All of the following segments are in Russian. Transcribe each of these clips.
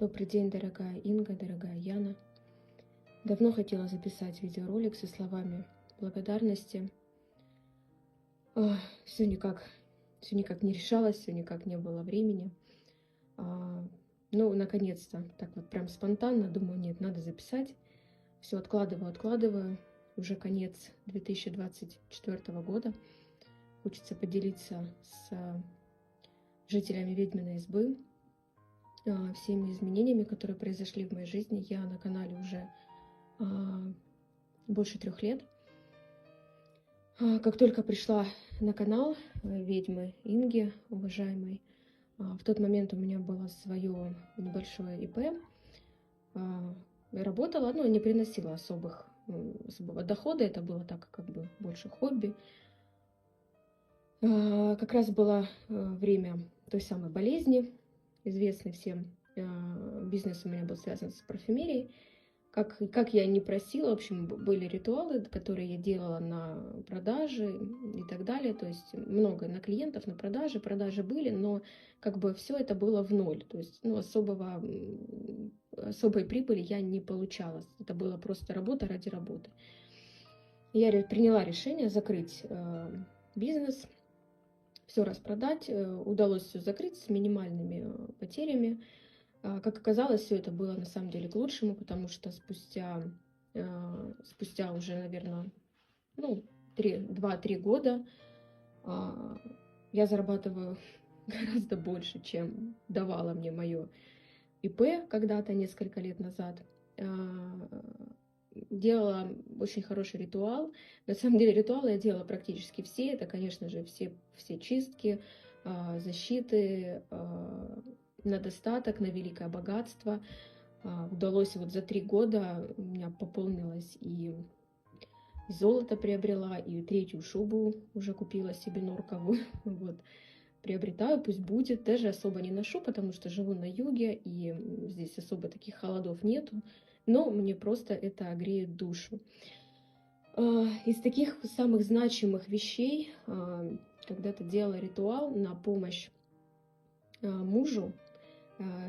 Добрый день, дорогая Инга, дорогая Яна. Давно хотела записать видеоролик со словами благодарности. Все никак не решалось, все никак не было времени. А, Ну, наконец-то, так вот прям спонтанно, думаю, нет, надо записать. Все откладываю. Уже конец 2024 года. Хочется поделиться с жителями Ведьминой избы всеми изменениями, которые произошли в моей жизни. Я на канале уже больше 3 лет. Как только пришла на канал ведьмы Инги, уважаемой, в тот момент у меня было свое небольшое ИП. Работала, но не приносила особого дохода, это было так как бы больше хобби. Как раз было время той самой болезни, известный всем. Бизнес у меня был связан с парфюмерией. Как я не просила, в общем, были ритуалы, которые я делала на продажи и так далее. То есть много на клиентов, на продажи были, но как бы все это было в ноль. То есть особой прибыли я не получала. Это была просто работа ради работы. Я приняла решение закрыть бизнес, все распродать. Удалось все закрыть с минимальными потерями. Как оказалось, все это было на самом деле к лучшему, потому что спустя уже, наверное, 2-3 года я зарабатываю гораздо больше, чем давало мне мое ИП когда-то, несколько лет назад. Делала очень хороший ритуал. На самом деле ритуалы я делала практически все. Это, конечно же, все чистки, защиты, на достаток, на великое богатство. Удалось вот за 3 года у меня пополнилось, и золото приобрела, и 3-ю шубу уже купила себе норковую. Вот. Приобретаю, пусть будет. Даже особо не ношу, потому что живу на юге, и здесь особо таких холодов нету. Но мне просто это греет душу. Из таких самых значимых вещей когда-то делала ритуал на помощь мужу.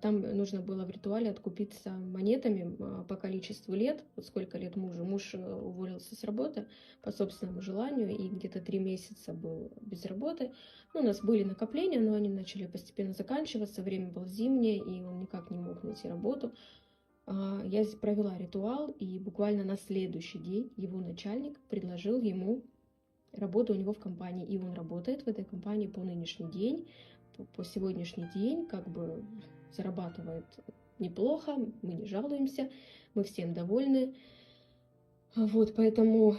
Там нужно было в ритуале откупиться монетами по количеству лет. Вот сколько лет мужу. Муж уволился с работы по собственному желанию и где-то 3 месяца был без работы. У нас были накопления, но они начали постепенно заканчиваться. Время было зимнее, и он никак не мог найти работу. Я провела ритуал, и буквально на следующий день его начальник предложил ему работу у него в компании. И он работает в этой компании по нынешний день. По сегодняшний день как бы зарабатывает неплохо, мы не жалуемся, мы всем довольны. Вот, поэтому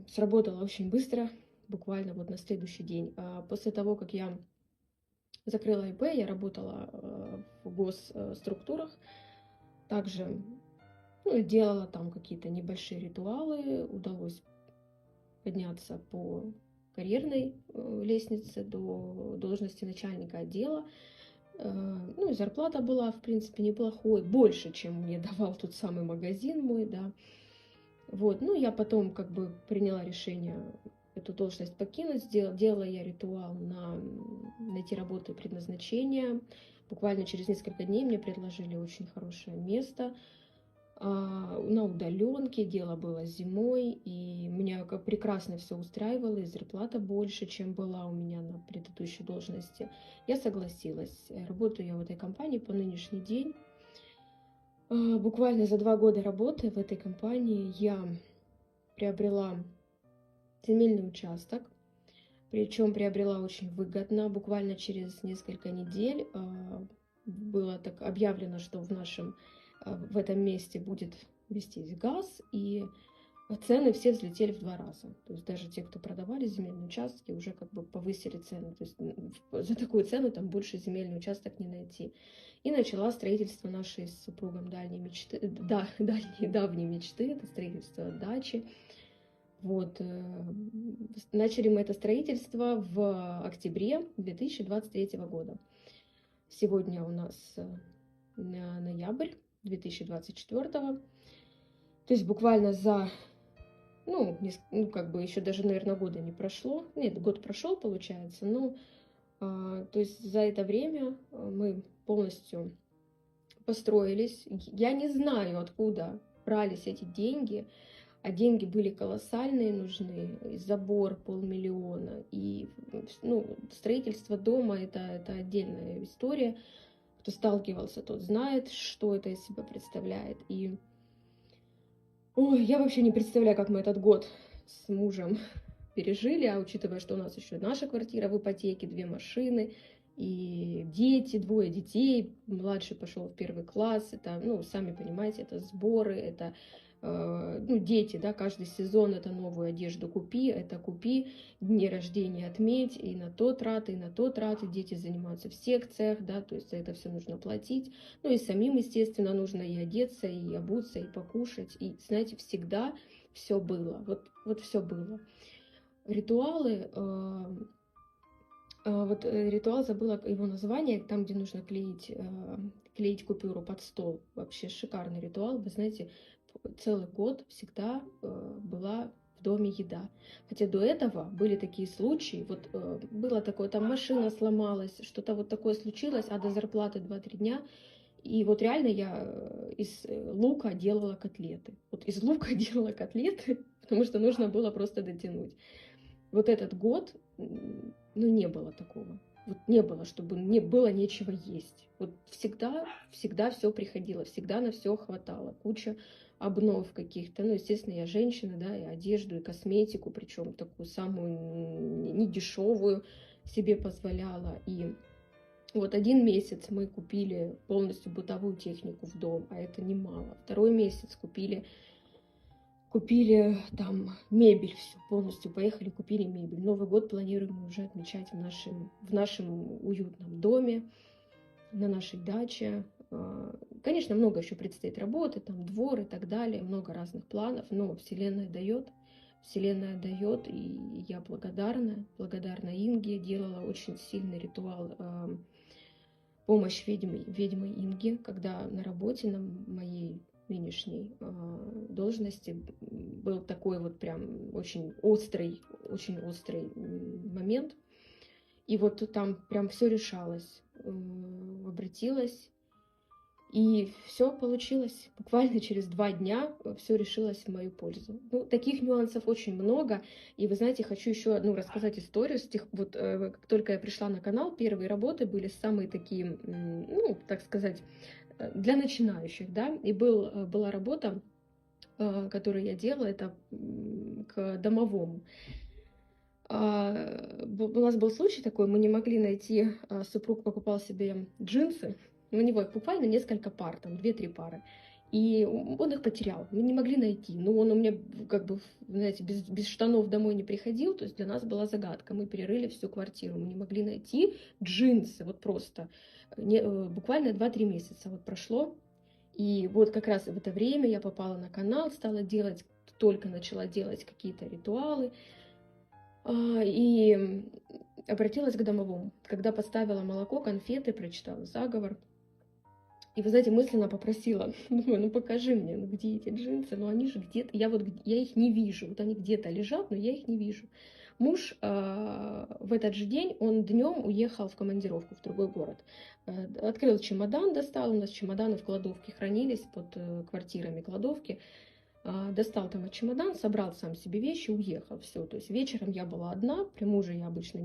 сработало очень быстро, буквально вот на следующий день. После того, как я закрыла ИП, я работала в госструктурах, также делала там какие-то небольшие ритуалы, удалось подняться по карьерной лестнице до должности начальника отдела. И зарплата была, в принципе, неплохой, больше, чем мне давал тот самый магазин мой, да. Вот, я потом как бы приняла решение эту должность покинуть, делала я ритуал на найти работу и предназначение. Буквально через несколько дней мне предложили очень хорошее место на удаленке, дело было зимой, и меня как прекрасно все устраивало, и зарплата больше, чем была у меня на предыдущей должности. Я согласилась. Работаю я в этой компании по нынешний день. Буквально за 2 года работы в этой компании я приобрела земельный участок, причем приобрела очень выгодно. Буквально через несколько недель было так объявлено, что в этом месте будет вестись газ, и цены все взлетели в 2 раза. То есть даже те, кто продавали земельные участки, уже как бы повысили цены. То есть за такую цену там больше земельный участок не найти. И начала строительство нашей с супругом давней мечты, это строительство дачи. Вот. Начали мы это строительство в октябре 2023 года. Сегодня у нас ноябрь 2024. То есть буквально еще даже, наверное, года не прошло. Нет, год прошел, получается. То есть за это время мы полностью построились. Я не знаю, откуда брались эти деньги, а деньги были колоссальные нужны. И забор 500 000, и ну, строительство дома это отдельная история. Кто сталкивался, тот знает, что это из себя представляет. И ой, я вообще не представляю, как мы этот год с мужем пережили, а учитывая, что у нас еще наша квартира в ипотеке, 2 машины, и дети, 2 детей, младший пошел в 1 класс, это, ну, сами понимаете, это сборы, это, ну, дети, да, каждый сезон это новую одежду купи, это купи, дни рождения отметь, и на то траты, дети занимаются в секциях, да, то есть за это все нужно платить, ну, и самим, естественно, нужно и одеться, и обуться, и покушать, и, знаете, всегда все было, вот все было. Ритуалы, ритуал, забыла его название, там, где нужно клеить купюру под стол. Вообще шикарный ритуал. Вы знаете, целый год всегда была в доме еда. Хотя до этого были такие случаи, вот было такое, там машина сломалась, что-то вот такое случилось, а до зарплаты 2-3 дня. И вот реально я из лука делала котлеты. Вот из лука делала котлеты, потому что нужно было просто дотянуть. Вот этот год, ну, не было такого. Вот не было, чтобы не было нечего есть. Вот всегда все приходило, всегда на все хватало. Куча обнов каких-то. Ну, естественно, я женщина, да, и одежду, и косметику, причем такую самую недешевую себе позволяла. И вот 1 месяц мы купили полностью бытовую технику в дом, а это немало. 2-й месяц купили там мебель, все полностью поехали, купили мебель. Новый год планируем уже отмечать в нашем уютном доме, на нашей даче. Конечно, много еще предстоит работы, там двор и так далее, много разных планов, но Вселенная дает, и я благодарна Инге, делала очень сильный ритуал помощь ведьмы Инге, когда на работе, на моей нынешней должности был такой вот прям очень острый момент. И вот там прям все решалось. Обратилась, и все получилось. Буквально через 2 дня все решилось в мою пользу. Ну, таких нюансов очень много. И вы знаете, хочу еще одну рассказать историю. Как только я пришла на канал, первые работы были самые такие, ну, так сказать, для начинающих, да. И была работа, которую я делала, это к домовому. У нас был случай такой, мы не могли найти, супруг покупал себе джинсы, у него их буквально несколько пар, там 2-3 пары, и он их потерял, мы не могли найти. Ну, он у меня, как бы, знаете, без штанов домой не приходил, то есть для нас была загадка. Мы перерыли всю квартиру, мы не могли найти джинсы, вот просто. Буквально 2-3 месяца вот прошло, и вот как раз в это время я попала на канал, только начала делать какие-то ритуалы, и обратилась к домовому. Когда поставила молоко, конфеты, прочитала заговор. И, вы знаете, мысленно попросила, думаю, ну покажи мне, ну где эти джинсы, ну они же где-то, я их не вижу, вот они где-то лежат, но я их не вижу. Муж в этот же день, он днем уехал в командировку в другой город. Открыл чемодан, достал, у нас чемоданы в кладовке хранились, под квартирами кладовки. Достал там чемодан, собрал сам себе вещи, уехал, все. То есть вечером я была одна, при муже я обычно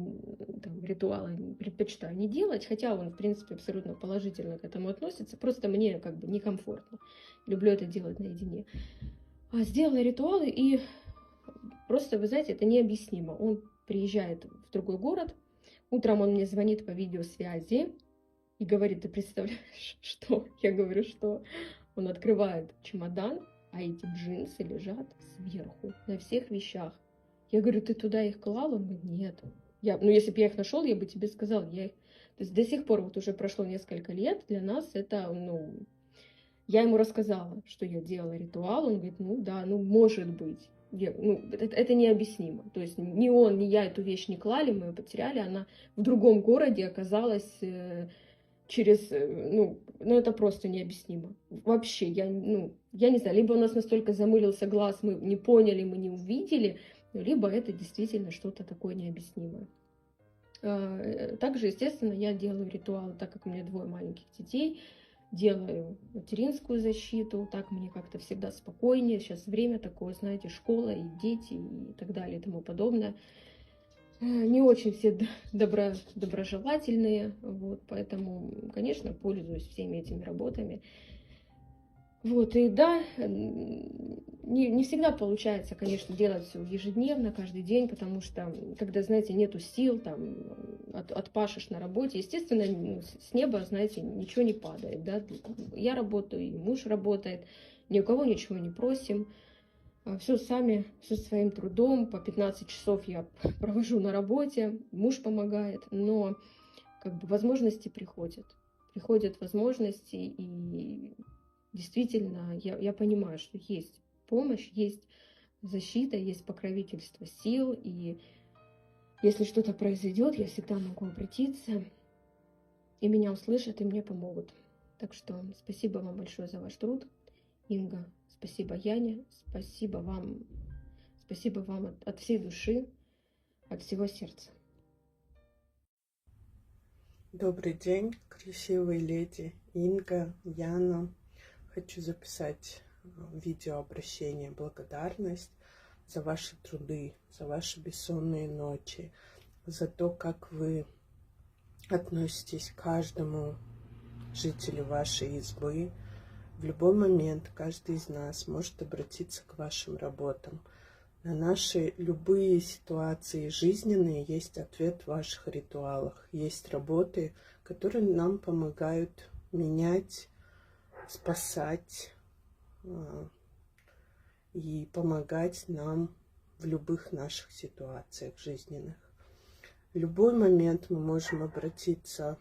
там, ритуалы предпочитаю не делать, хотя он, в принципе, абсолютно положительно к этому относится, просто мне как бы некомфортно, люблю это делать наедине. Сделала ритуалы, и просто, вы знаете, это необъяснимо. Он приезжает в другой город, утром он мне звонит по видеосвязи и говорит: ты представляешь, что? Я говорю, что? Он открывает чемодан, а эти джинсы лежат сверху, на всех вещах. Я говорю: ты туда их клал? Он говорит: нет. Ну, если бы я их нашел, я бы тебе сказал. То есть до сих пор, вот уже прошло несколько лет, для нас это, ну... Я ему рассказала, что я делала ритуал. Он говорит: ну да, ну может быть. Это необъяснимо. То есть ни он, ни я эту вещь не клали, мы ее потеряли. Она в другом городе оказалась... ну, это просто необъяснимо. Вообще, я не знаю, либо у нас настолько замылился глаз, мы не поняли, мы не увидели, либо это действительно что-то такое необъяснимое. Также, естественно, я делаю ритуалы, так как у меня 2 маленьких детей, делаю материнскую защиту, так мне как-то всегда спокойнее. Сейчас время такое, знаете, школа и дети и так далее и тому подобное. Не очень все доброжелательные, вот, поэтому, конечно, пользуюсь всеми этими работами. Вот, и да, не всегда получается, конечно, делать все ежедневно, каждый день, потому что, когда, знаете, нету сил, там, отпашешь на работе, естественно, с неба, знаете, ничего не падает, да, я работаю, и муж работает, ни у кого ничего не просим, все сами, все своим трудом, по 15 часов я провожу на работе, муж помогает, но как бы возможности приходят возможности, и действительно, я понимаю, что есть помощь, есть защита, есть покровительство сил, и если что-то произойдет, я всегда могу обратиться, и меня услышат, и мне помогут. Так что спасибо вам большое за ваш труд, Инга, спасибо Яне, спасибо вам от всей души, от всего сердца. Добрый день, красивые леди Инга, Яна. Хочу записать видеообращение, благодарность за ваши труды, за ваши бессонные ночи, за то, как вы относитесь к каждому жителю вашей избы. В любой момент каждый из нас может обратиться к вашим работам. На наши любые ситуации жизненные есть ответ в ваших ритуалах. Есть работы, которые нам помогают менять, спасать и помогать нам в любых наших ситуациях жизненных. В любой момент мы можем обратиться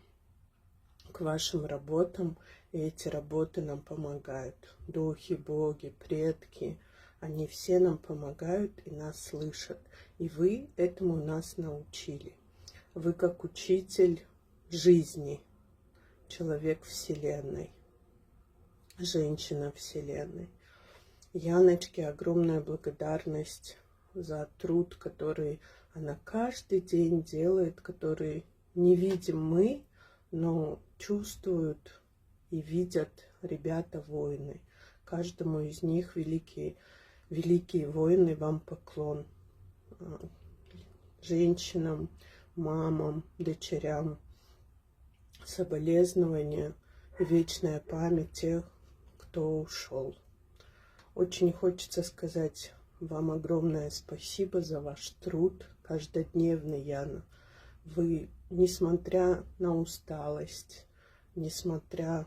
к вашим работам, и эти работы нам помогают. Духи, боги, предки, они все нам помогают и нас слышат. И вы этому нас научили. Вы как учитель жизни, человек Вселенной, женщина Вселенной. Яночке огромная благодарность за труд, который она каждый день делает, который не видим мы, но чувствуют и видят ребята-воины. Каждому из них великие воины, вам поклон. Женщинам, мамам, дочерям, соболезнования и вечная память тех, кто ушел. Очень хочется сказать вам огромное спасибо за ваш труд каждодневный, Яна. Вы, несмотря на усталость, несмотря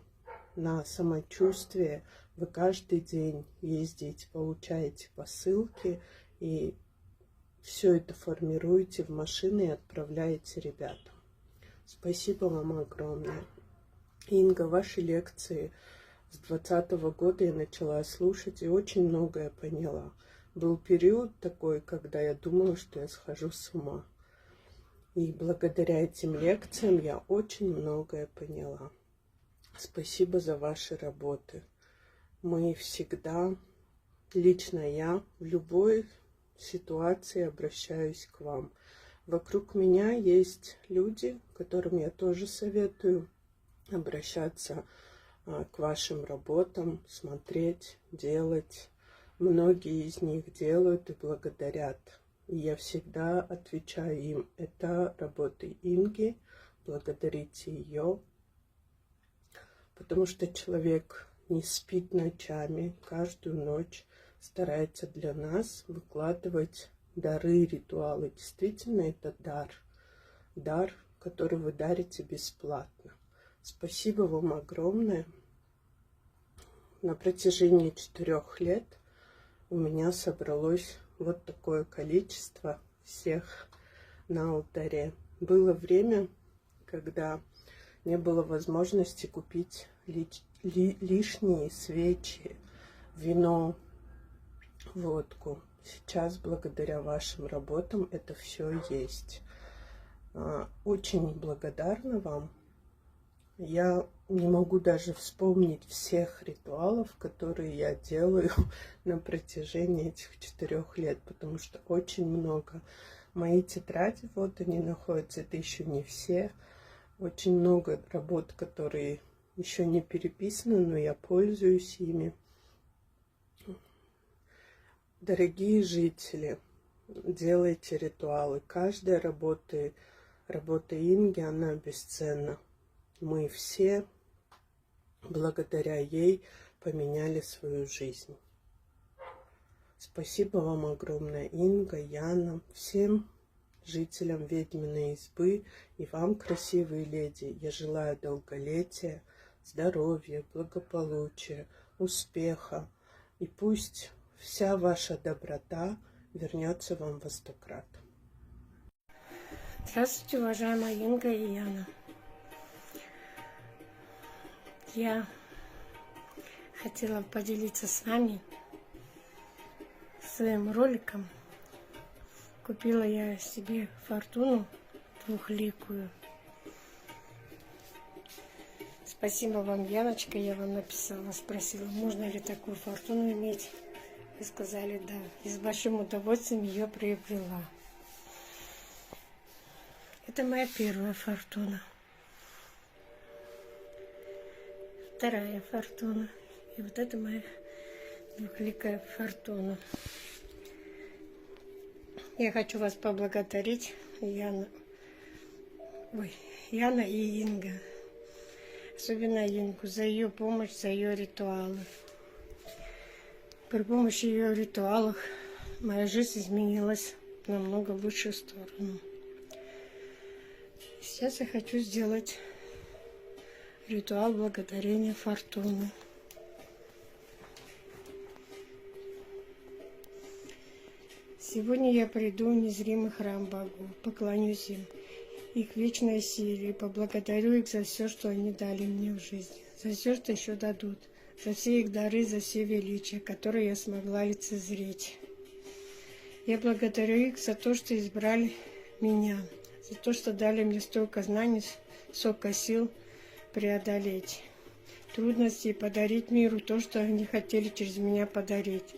на самочувствие, вы каждый день ездите, получаете посылки и все это формируете в машины и отправляете ребятам. Спасибо вам огромное. Инга, ваши лекции с 2020 года я начала слушать и очень многое поняла. Был период такой, когда я думала, что я схожу с ума. И благодаря этим лекциям я очень многое поняла. Спасибо за ваши работы. Мы всегда, лично я, в любой ситуации обращаюсь к вам. Вокруг меня есть люди, которым я тоже советую обращаться к вашим работам, смотреть, делать. Многие из них делают и благодарят. И я всегда отвечаю им: это работы Инги, благодарите ее. Потому что человек не спит ночами, каждую ночь старается для нас выкладывать дары, ритуалы. Действительно, это дар. Дар, который вы дарите бесплатно. Спасибо вам огромное. На протяжении 4 лет у меня собралось вот такое количество всех на алтаре. Было время, когда не было возможности купить лишние свечи, вино, водку. Сейчас, благодаря вашим работам, это все есть. Очень благодарна вам. Я не могу даже вспомнить всех ритуалов, которые я делаю на протяжении этих 4 лет, потому что очень много. Мои тетради, вот они находятся, это еще не все. Очень много работ, которые еще не переписаны, но я пользуюсь ими. Дорогие жители, делайте ритуалы. Каждая работа Инги, она бесценна. Мы все, благодаря ей, поменяли свою жизнь. Спасибо вам огромное, Инга, Яна, всем жителям ведьминой избы и вам, красивые леди. Я желаю долголетия, здоровья, благополучия, успеха. И пусть вся ваша доброта вернется вам во 100 крат. Здравствуйте, уважаемая Инга и Яна. Я хотела поделиться с вами своим роликом. Купила я себе фортуну двухликую. Спасибо вам, Яночка, я вам написала, спросила, можно ли такую фортуну иметь. Вы сказали да. И с большим удовольствием ее приобрела. Это моя первая фортуна. Вторая фортуна. И вот это моя двухликая фортуна. Я хочу вас поблагодарить, Яна и Инга. Особенно Ингу за ее помощь, за ее ритуалы. При помощи ее ритуалов моя жизнь изменилась намного в лучшую сторону. Сейчас я хочу сделать ритуал благодарения Фортуны. Сегодня я приду в незримый храм богов, поклонюсь им, их вечной силе, и поблагодарю их за все, что они дали мне в жизни, за все, что еще дадут, за все их дары, за все величия, которые я смогла лицезреть. Я благодарю их за то, что избрали меня, за то, что дали мне столько знаний, столько сил преодолеть трудности и подарить миру то, что они хотели через меня подарить.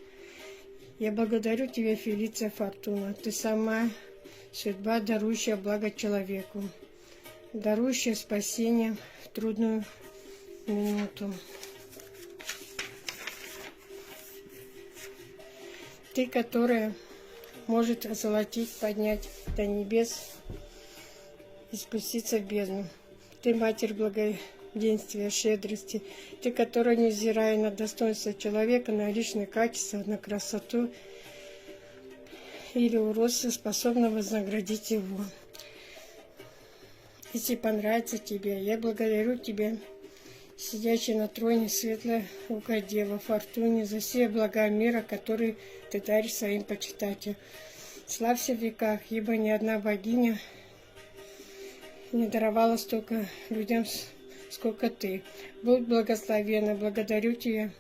Я благодарю тебя, Фелиция Фортуна. Ты сама судьба, дарующая благо человеку, дарующая спасение в трудную минуту. Ты, которая может озолотить, поднять до небес и спуститься в бездну. Ты, Матерь благоденствия, щедрости. Ты, которая, невзирая на достоинство человека, на личные качества, на красоту или уродство, способна вознаградить его. Если понравится тебе, я благодарю тебя, сидящий на троне светлая рука Дева Фортуне, за все блага мира, которые ты даришь своим почитателям. Славься в веках, ибо ни одна богиня не даровала столько людям, сколько ты. Будь благословенна, благодарю тебя.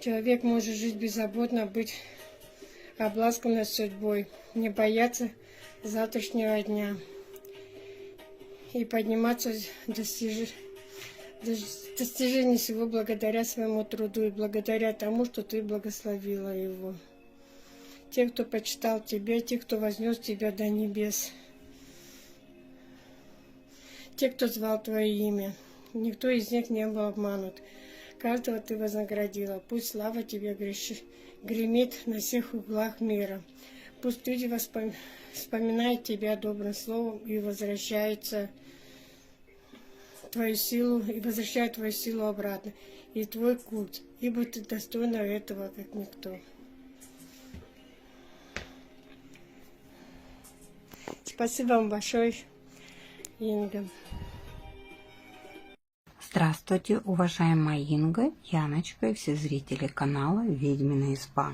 Человек может жить беззаботно, быть обласканной судьбой, не бояться завтрашнего дня и подниматься достижение всего благодаря своему труду и благодаря тому, что ты благословила его. Те, кто почитал тебя, те, кто вознес тебя до небес, те, кто звал твое имя, никто из них не был обманут. Каждого ты вознаградила. Пусть слава тебе гремит на всех углах мира. Пусть люди вспоминают тебя добрым словом и возвращают твою силу обратно, и твой культ, ибо ты достойна этого, как никто. Спасибо вам большое, Инга. Здравствуйте, уважаемая Инга, Яночка и все зрители канала «Ведьмина изба».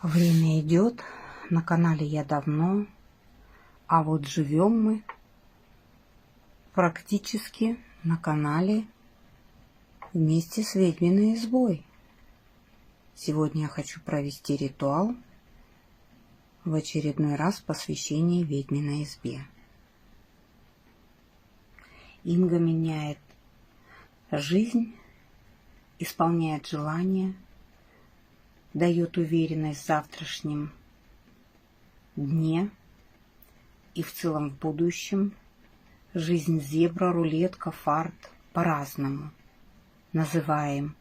Время идет, на канале я давно, а вот живем мы практически на канале вместе с «Ведьминой избой». Сегодня я хочу провести ритуал в очередной раз посвящение «Ведьминой избе». Инга меняет жизнь, исполняет желания, дает уверенность в завтрашнем дне и в целом в будущем, жизнь зебра, рулетка, фарт по-разному называем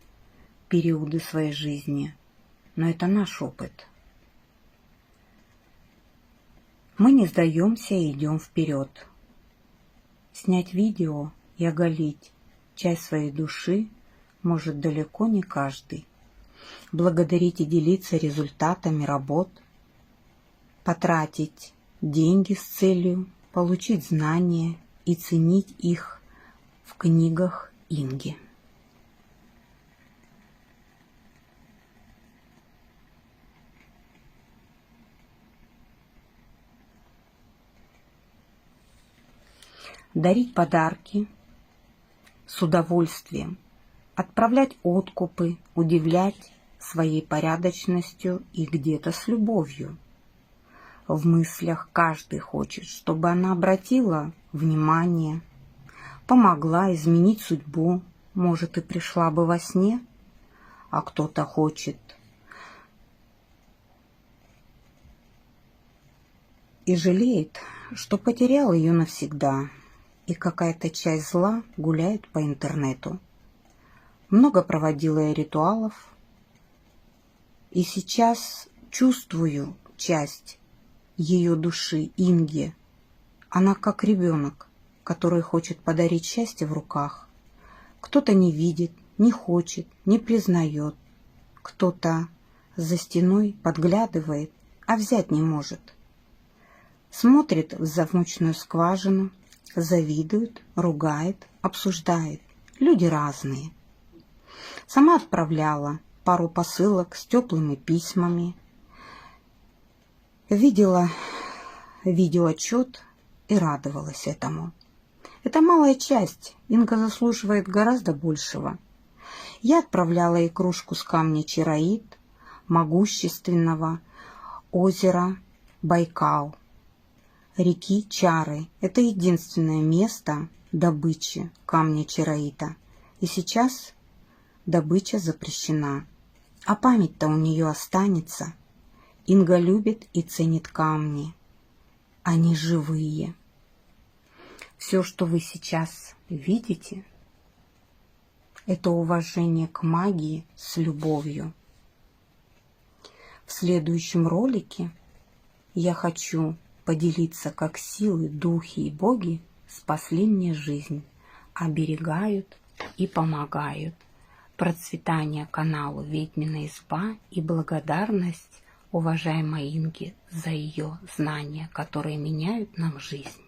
периоды своей жизни, но это наш опыт. Мы не сдаемся и идем вперед. Снять видео и оголить часть своей души может далеко не каждый. Благодарить и делиться результатами работ, потратить деньги с целью получить знания и ценить их в книгах Инги. Дарить подарки с удовольствием, отправлять откупы, удивлять своей порядочностью и где-то с любовью. В мыслях каждый хочет, чтобы она обратила внимание, помогла изменить судьбу, может, и пришла бы во сне, а кто-то хочет и жалеет, что потерял ее навсегда, и какая-то часть зла гуляет по интернету. Много проводила я ритуалов, и сейчас чувствую часть ее души, Инги. Она как ребенок, который хочет подарить счастье в руках. Кто-то не видит, не хочет, не признает. Кто-то за стеной подглядывает, а взять не может. Смотрит в замочную скважину, завидует, ругает, обсуждает. Люди разные. Сама отправляла пару посылок с теплыми письмами. Видела видеоотчет и радовалась этому. Это малая часть. Инга заслуживает гораздо большего. Я отправляла ей кружку с камня чароит, могущественного озера Байкал, реки Чары. Это единственное место добычи камня чароита. И сейчас добыча запрещена. А память-то у нее останется. Инга любит и ценит камни. Они живые. Все, что вы сейчас видите, это уважение к магии с любовью. В следующем ролике я хочу поделиться, как силы, духи и боги спасли мне жизнь, оберегают и помогают. Процветание каналу «Ведьмина изба» и благодарность уважаемой Инге за ее знания, которые меняют нам жизнь.